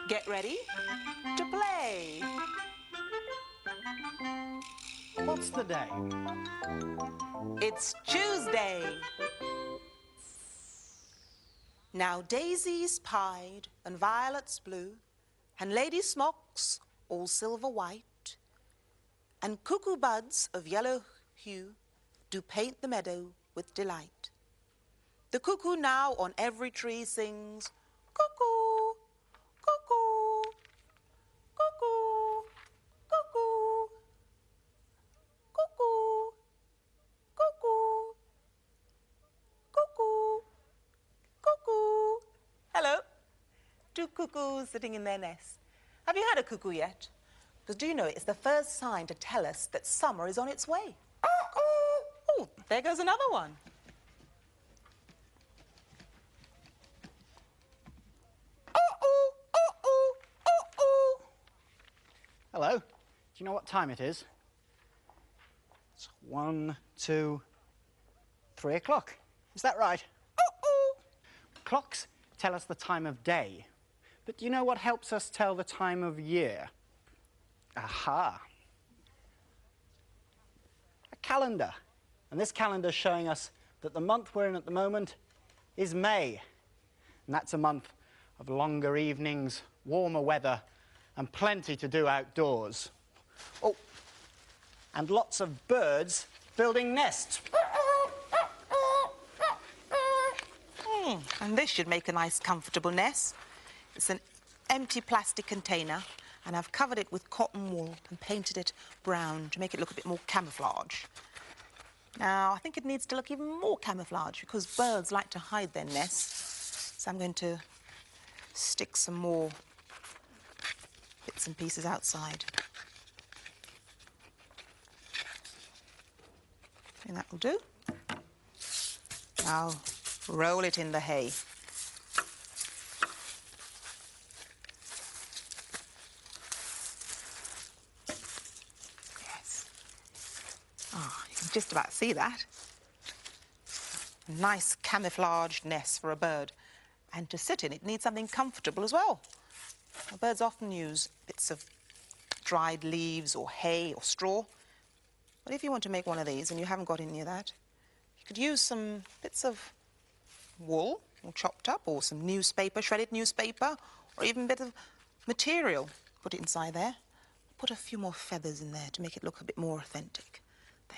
Get ready to play. What's the day? It's Tuesday. Now daisies pied and violets blue, and lady smocks all silver white, and cuckoo buds of yellow hue do paint the meadow with delight. The cuckoo now on every tree sings, cuckoo, cuckoo, cuckoo, cuckoo, cuckoo, cuckoo, cuckoo, cuckoo. Hello. Two cuckoos sitting in their nest. Have you had a cuckoo yet? Because do you know it's the first sign to tell us that summer is on its way. Oh, there goes another one. Hello. Do you know what time it is? It's 1, 2, 3 o'clock. Is that right? Clocks tell us the time of day. But do you know what helps us tell the time of year? Aha. A calendar. And this calendar's showing us that the month we're in at the moment is May. And that's a month of longer evenings, warmer weather, and plenty to do outdoors. Oh, and lots of birds building nests. And this should make a nice, comfortable nest. It's an empty plastic container, and I've covered it with cotton wool and painted it brown to make it look a bit more camouflage. Now, I think it needs to look even more camouflage because birds like to hide their nests. So I'm going to stick some more bits and pieces outside. I think that will do. Now, roll it in the hay. Yes. Ah, you can just about see that. A nice camouflaged nest for a bird. And to sit in, it needs something comfortable as well. Now, birds often use bits of dried leaves or hay or straw. But if you want to make one of these and you haven't got any of that, you could use some bits of wool, or chopped up, or some newspaper, shredded newspaper, or even a bit of material. Put it inside there. Put a few more feathers in there to make it look a bit more authentic. There.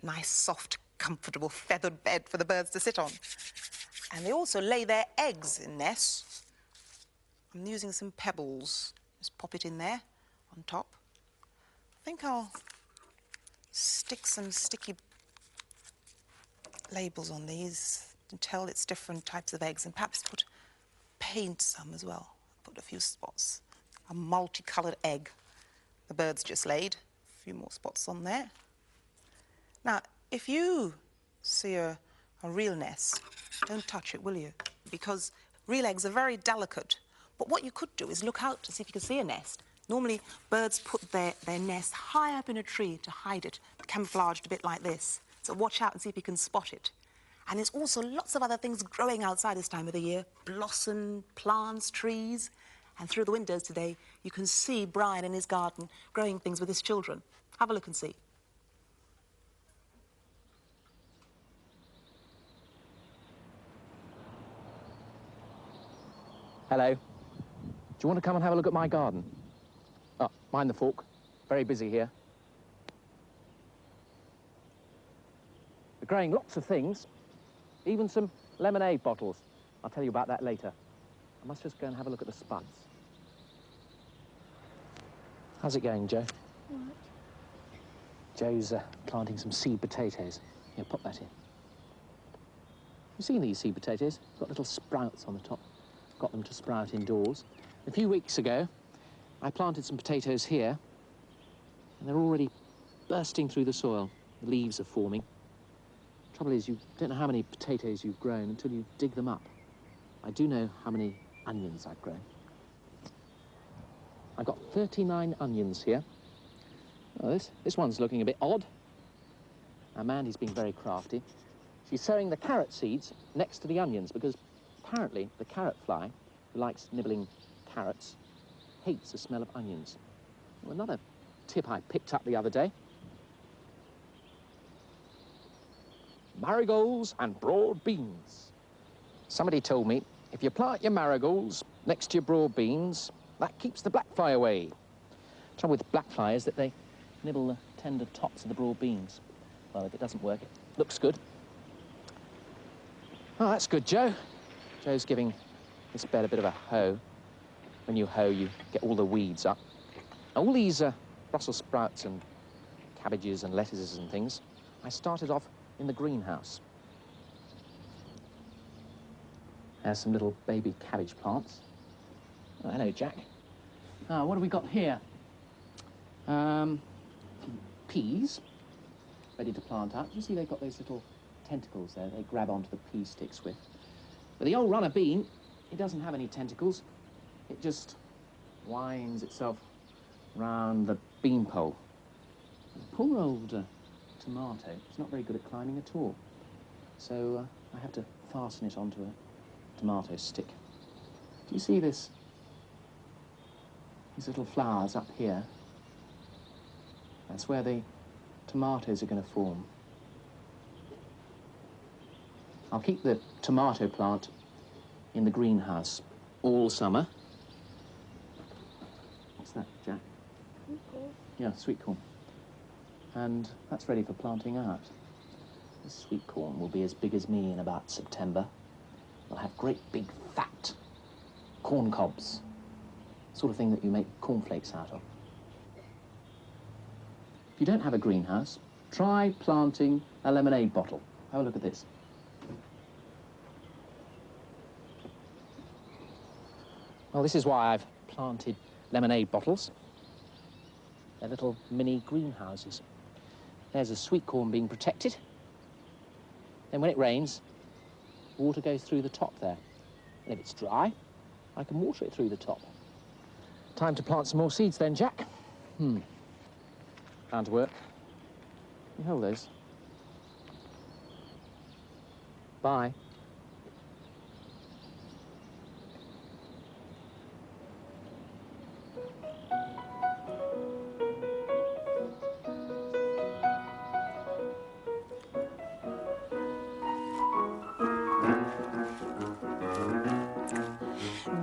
Nice, soft, comfortable feathered bed for the birds to sit on. And they also lay their eggs in nests. I'm using some pebbles. Just pop it in there on top. I think I'll stick some sticky labels on these and tell it's different types of eggs, and perhaps paint some as well. Put a few spots. A multicoloured egg the birds just laid. A few more spots on there. Now, if you see a real nest, don't touch it, will you? Because real eggs are very delicate. But what you could do is look out to see if you can see a nest. Normally, birds put their nest high up in a tree to hide it, camouflaged a bit like this. So watch out and see if you can spot it. And there's also lots of other things growing outside this time of the year. Blossom, plants, trees. And through the windows today, you can see Brian in his garden growing things with his children. Have a look and see. Hello. Do you want to come and have a look at my garden? Oh, mind the fork. Very busy here. We're growing lots of things, even some lemonade bottles. I'll tell you about that later. I must just go and have a look at the spuds. How's it going, Joe? All right. Joe's planting some seed potatoes. Here, pop that in. You've seen these seed potatoes? Got little sprouts on the top. Got them to sprout indoors. A few weeks ago, I planted some potatoes here, and they're already bursting through the soil. The leaves are forming. Trouble is, you don't know how many potatoes you've grown until you dig them up. I do know how many onions I've grown. I've got 39 onions here. Oh, this one's looking a bit odd. Now, Mandy's being very crafty. She's sowing the carrot seeds next to the onions because apparently the carrot fly, who likes nibbling carrots, hates the smell of onions. Well, another tip I picked up the other day. Marigolds and broad beans. Somebody told me if you plant your marigolds next to your broad beans, that keeps the black fly away. The trouble with black fly is that they nibble the tender tops of the broad beans. Well, if it doesn't work, it looks good. Oh, that's good, Joe. Joe's giving this bed a bit of a hoe. When you hoe, you get all the weeds up. All these Brussels sprouts and cabbages and lettuces and things, I started off in the greenhouse. There's some little baby cabbage plants. Oh, hello, Jack. What have we got here? Peas, ready to plant out. You see they've got those little tentacles there they grab onto the pea sticks with. But the old runner bean, it doesn't have any tentacles. It just winds itself round the bean pole. The poor old tomato is not very good at climbing at all. So I have to fasten it onto a tomato stick. Do you see this? These little flowers up here. That's where the tomatoes are going to form. I'll keep the tomato plant in the greenhouse all summer. What's that, Jack? Sweet corn. Yeah, sweet corn. And that's ready for planting out. The sweet corn will be as big as me in about September. It'll have great big fat corn cobs, sort of thing that you make cornflakes out of. If you don't have a greenhouse, try planting a lemonade bottle. Have a look at this. Well, this is why I've planted lemonade bottles. They're little mini greenhouses. There's a sweet corn being protected. Then when it rains, water goes through the top there. And if it's dry, I can water it through the top. Time to plant some more seeds then, Jack. Down to work. You hold those. Bye.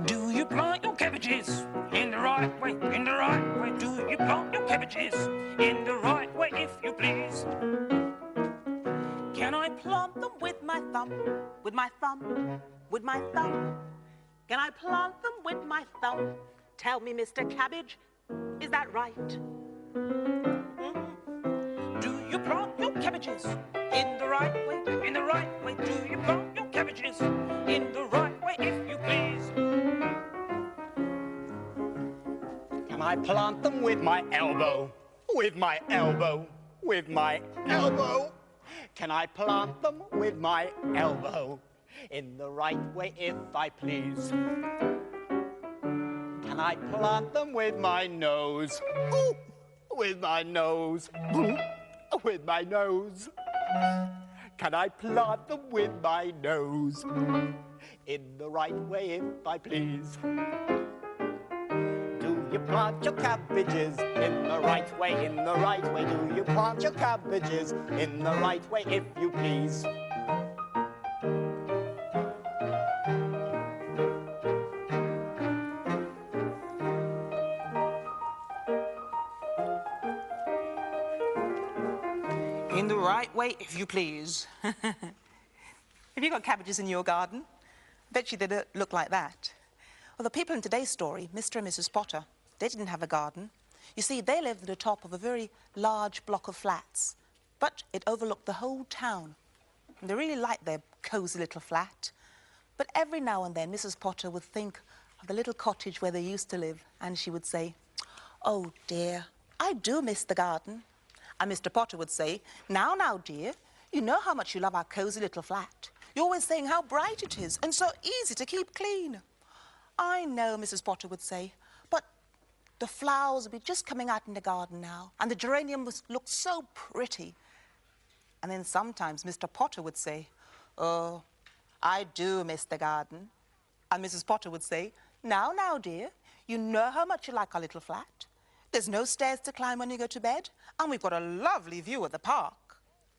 Do you plant your cabbages in the right way, in the right way? Do you plant your cabbages in the right way, if you please? Can I plant them with my thumb, with my thumb, with my thumb? Can I plant them with my thumb? Tell me, Mr. Cabbage, is that right? Do you plant your cabbages in the right way, in the right way? Do you plant your cabbages in the right way, if you please? Can I plant them with my elbow? With my elbow? With my elbow? Can I plant them with my elbow? In the right way, if I please. Can I plant them with my nose? Ooh, with my nose. Ooh, with my nose. Can I plant them with my nose? In the right way, if I please. Do you plant your cabbages in the right way, in the right way? Do you plant your cabbages in the right way, if you please? In the right way, if you please. Have you got cabbages in your garden? I bet you they don't look like that. Well, the people in today's story, Mr. and Mrs. Potter, they didn't have a garden. You see, they lived at the top of a very large block of flats, but it overlooked the whole town. And they really liked their cosy little flat. But every now and then, Mrs. Potter would think of the little cottage where they used to live, and she would say, "Oh, dear, I do miss the garden." And Mr. Potter would say, now, dear, you know how much you love our cosy little flat. You're always saying how bright it is and so easy to keep clean." "I know," Mrs. Potter would say, "but the flowers will be just coming out in the garden now, and the geraniums look so pretty." And then sometimes Mr. Potter would say, "Oh, I do miss the garden." And Mrs. Potter would say, now, dear, You know how much you like our little flat. There's no stairs to climb when you go to bed, and we've got a lovely view of the park.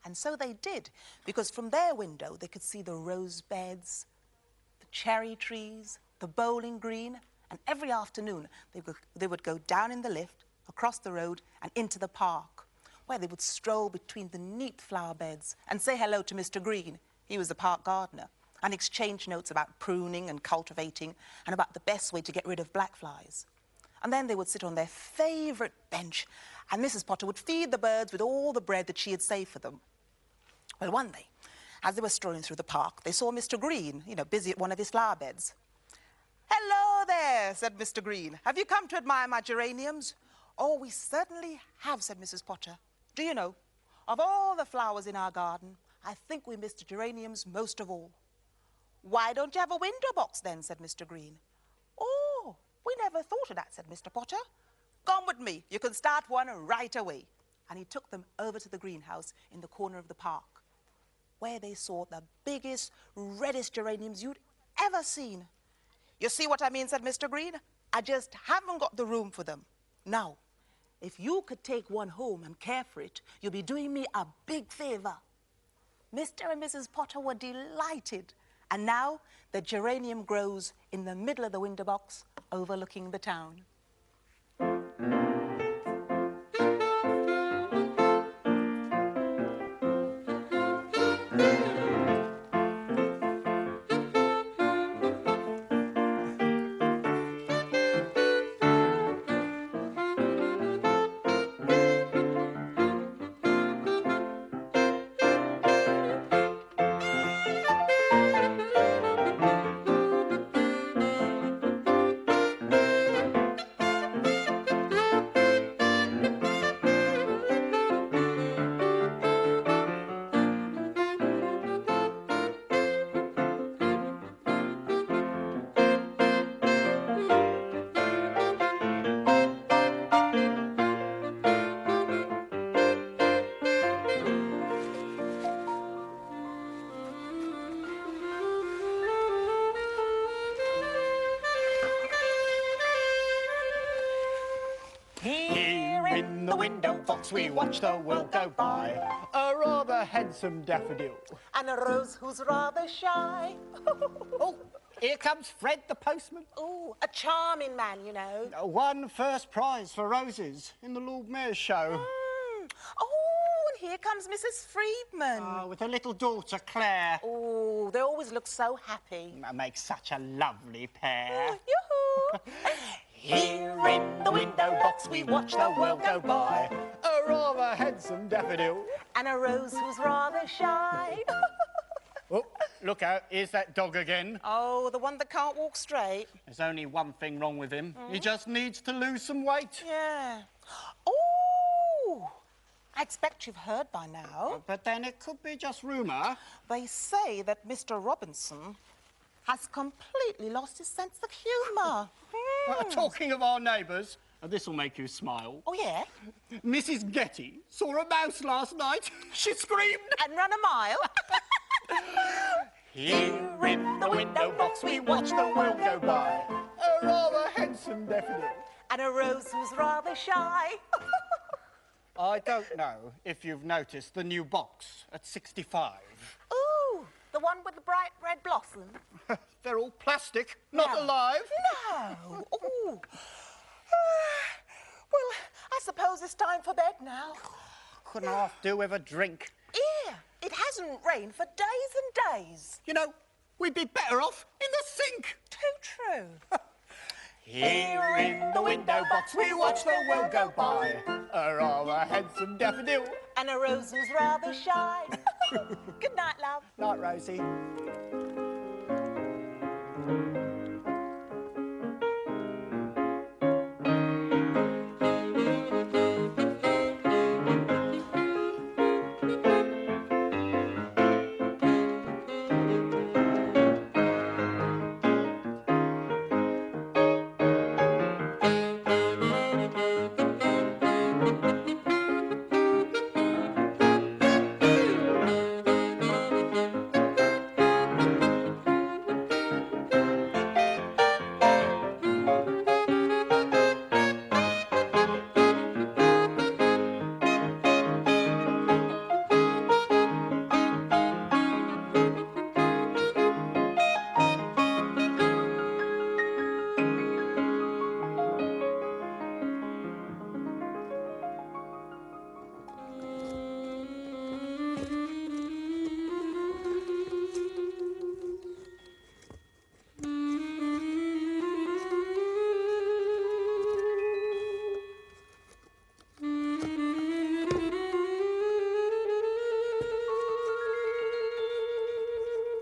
And so they did, because from their window they could see the rose beds, the cherry trees, the bowling green, and every afternoon they would go down in the lift, across the road and into the park, where they would stroll between the neat flower beds and say hello to Mr. Green. He was the park gardener, and exchange notes about pruning and cultivating and about the best way to get rid of black flies. And then they would sit on their favourite bench, and Mrs. Potter would feed the birds with all the bread that she had saved for them. Well, one day, as they were strolling through the park, they saw Mr. Green, busy at one of his flower beds. "Hello there," said Mr. Green. "Have you come to admire my geraniums?" "Oh, we certainly have," said Mrs. Potter. "Do you know, of all the flowers in our garden, I think we miss the geraniums most of all." "Why don't you have a window box then?" said Mr. Green. "Oh, we never thought of that," said Mr. Potter. "Come with me. You can start one right away." And he took them over to the greenhouse in the corner of the park, where they saw the biggest, reddest geraniums you'd ever seen. "You see what I mean," said Mr. Green. "I just haven't got the room for them. Now, if you could take one home and care for it, you'll be doing me a big favour." Mr. and Mrs. Potter were delighted, and now the geranium grows in the middle of the window box overlooking the town. Here in the window box we watch the world go by. A rather handsome daffodil. And a rose who's rather shy. Oh, here comes Fred the postman. Oh, a charming man, Won first prize for roses in the Lord Mayor's show. Oh, and here comes Mrs. Friedman. With her little daughter Claire. Oh, they always look so happy. That makes such a lovely pair. Yoo-hoo! Here in the window box we watch the world go by. A rather handsome daffodil. And a rose who's rather shy. Oh, look out, here's that dog again. Oh, the one that can't walk straight. There's only one thing wrong with him. He just needs to lose some weight. Yeah. Oh, I expect you've heard by now. But then it could be just rumour. They say that Mr. Robinson has completely lost his sense of humour. Talking of our neighbours, this will make you smile. Oh, yeah? Mrs. Getty saw a mouse last night. She screamed. And run a mile. Here in the window box we watch the world go by. A rather handsome daffodil. And a rose who's rather shy. I don't know if you've noticed the new box at 65. Ooh, the one with the bright red blossom. They're all plastic, not alive. No. Ooh. Well, I suppose it's time for bed now. Couldn't half do with a drink. Here, it hasn't rained for days and days. You know, we'd be better off in the sink. Too true. Here in the window box we watch the world go by. A rather handsome daffodil. And a rose who's rather shy. Good night, love. Night, Rosie.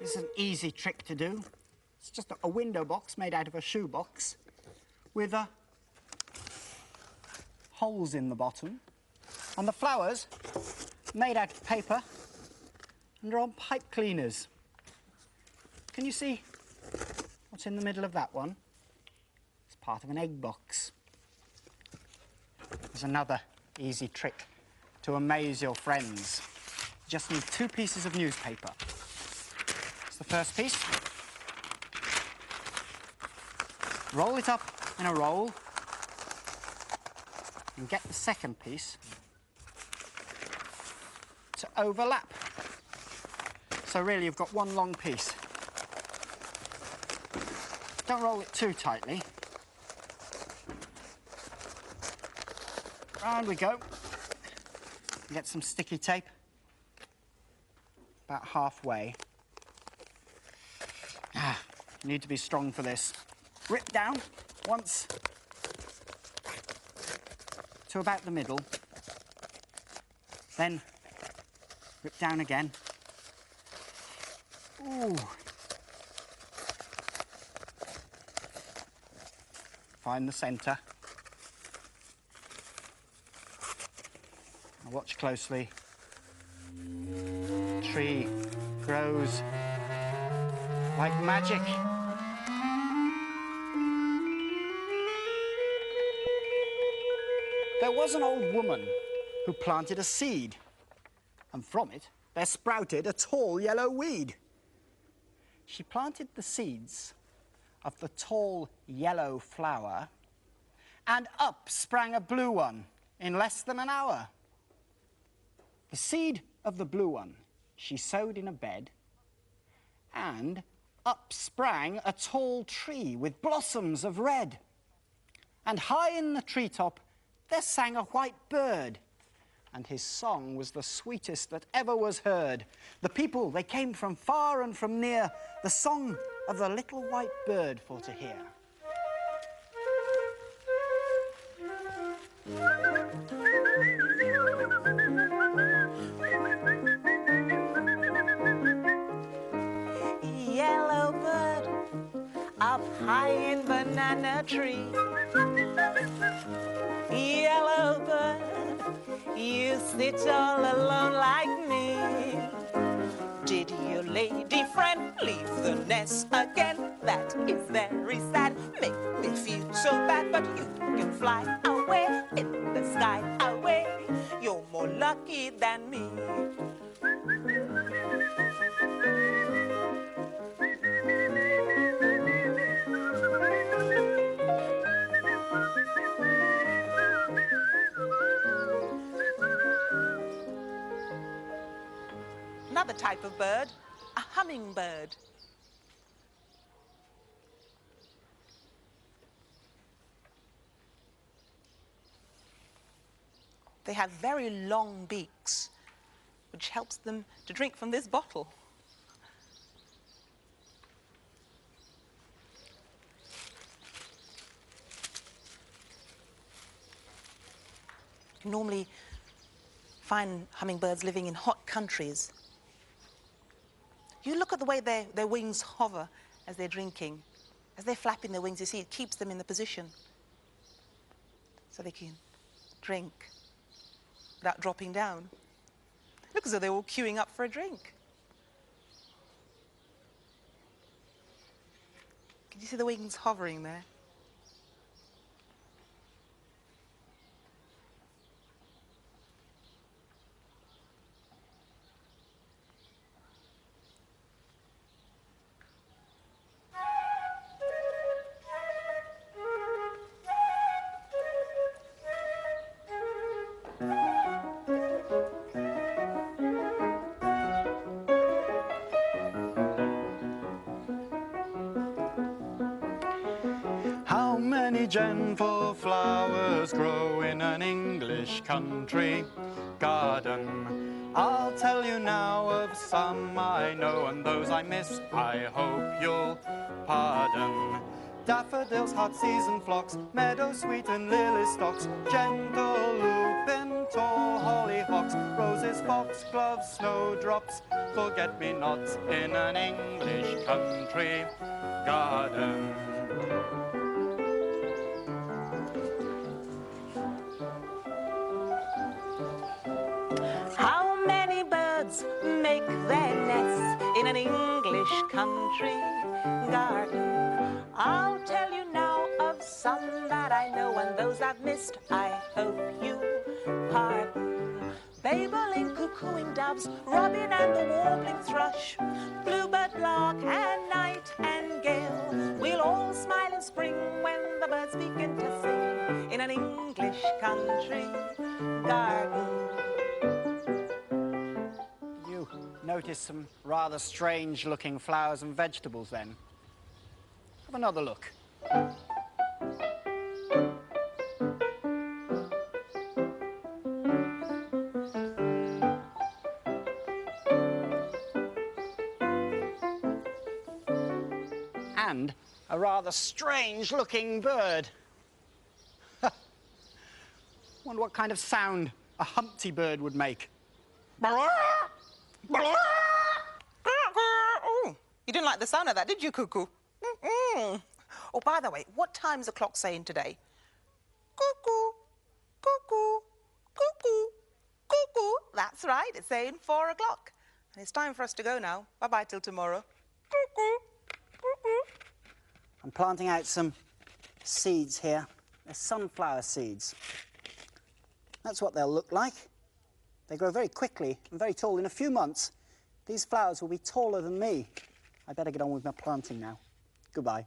This is an easy trick to do. It's just a window box made out of a shoebox with holes in the bottom. And the flowers made out of paper and are on pipe cleaners. Can you see what's in the middle of that one? It's part of an egg box. There's another easy trick to amaze your friends. You just need 2 pieces of newspaper. That's the first piece. Roll it up in a roll and get the second piece to overlap. So really you've got one long piece. Don't roll it too tightly. Round we go. Get some sticky tape about halfway. You need to be strong for this. Rip down once to about the middle, then rip down again. Ooh. Find the centre. Now watch closely. Tree grows like magic. There was an old woman who planted a seed, and from it there sprouted a tall yellow weed. She planted the seeds of the tall yellow flower, and up sprang a blue one in less than an hour. The seed of the blue one she sowed in a bed, and up sprang a tall tree with blossoms of red. And high in the treetop there sang a white bird, and his song was the sweetest that ever was heard. The people, they came from far and from near, the song of the little white bird for to hear. Yellow bird up high in banana tree. Yellow bird, you sit all alone like me. Did your lady friend leave the nest again? That is very sad. Make me feel so bad, but you can fly away in the sky away. You're more lucky than me. Another type of bird, a hummingbird. They have very long beaks, which helps them to drink from this bottle. You normally find hummingbirds living in hot countries. You look at the way their wings hover as they're drinking. As they're flapping their wings, you see it keeps them in the position so they can drink without dropping down. Look as though they're all queuing up for a drink. Can you see the wings hovering there? How many gentle flowers grow in an English country garden? I'll tell you now of some I know, and those I miss I hope you'll pardon. daffodils, heart season phlox, meadow sweet and lily stalks, gentle lupin, tall hollyhocks, roses, foxgloves, snowdrops, forget-me-nots in an English country garden. How many birds make their nests in an English country garden? I'll tell you now of some that I know, and those I've missed I hope you pardon. Babel cuckooing doves, robin and the warbling thrush, bluebird, lark and nightingale, we'll all smile in spring when the birds begin to sing in an English country garden. You notice some rather strange-looking flowers and vegetables then? Have another look. And a rather strange-looking bird. Wonder what kind of sound a Humpty bird would make. Oh, you didn't like the sound of that, did you, Cuckoo? Mm-mm. Oh, by the way, what time's the clock saying today? Cuckoo, cuckoo, cuckoo, cuckoo. That's right, it's saying 4 o'clock. And it's time for us to go now. Bye-bye till tomorrow. Cuckoo, cuckoo. I'm planting out some seeds here. They're sunflower seeds. That's what they'll look like. They grow very quickly and very tall. In a few months, these flowers will be taller than me. I better get on with my planting now. Goodbye.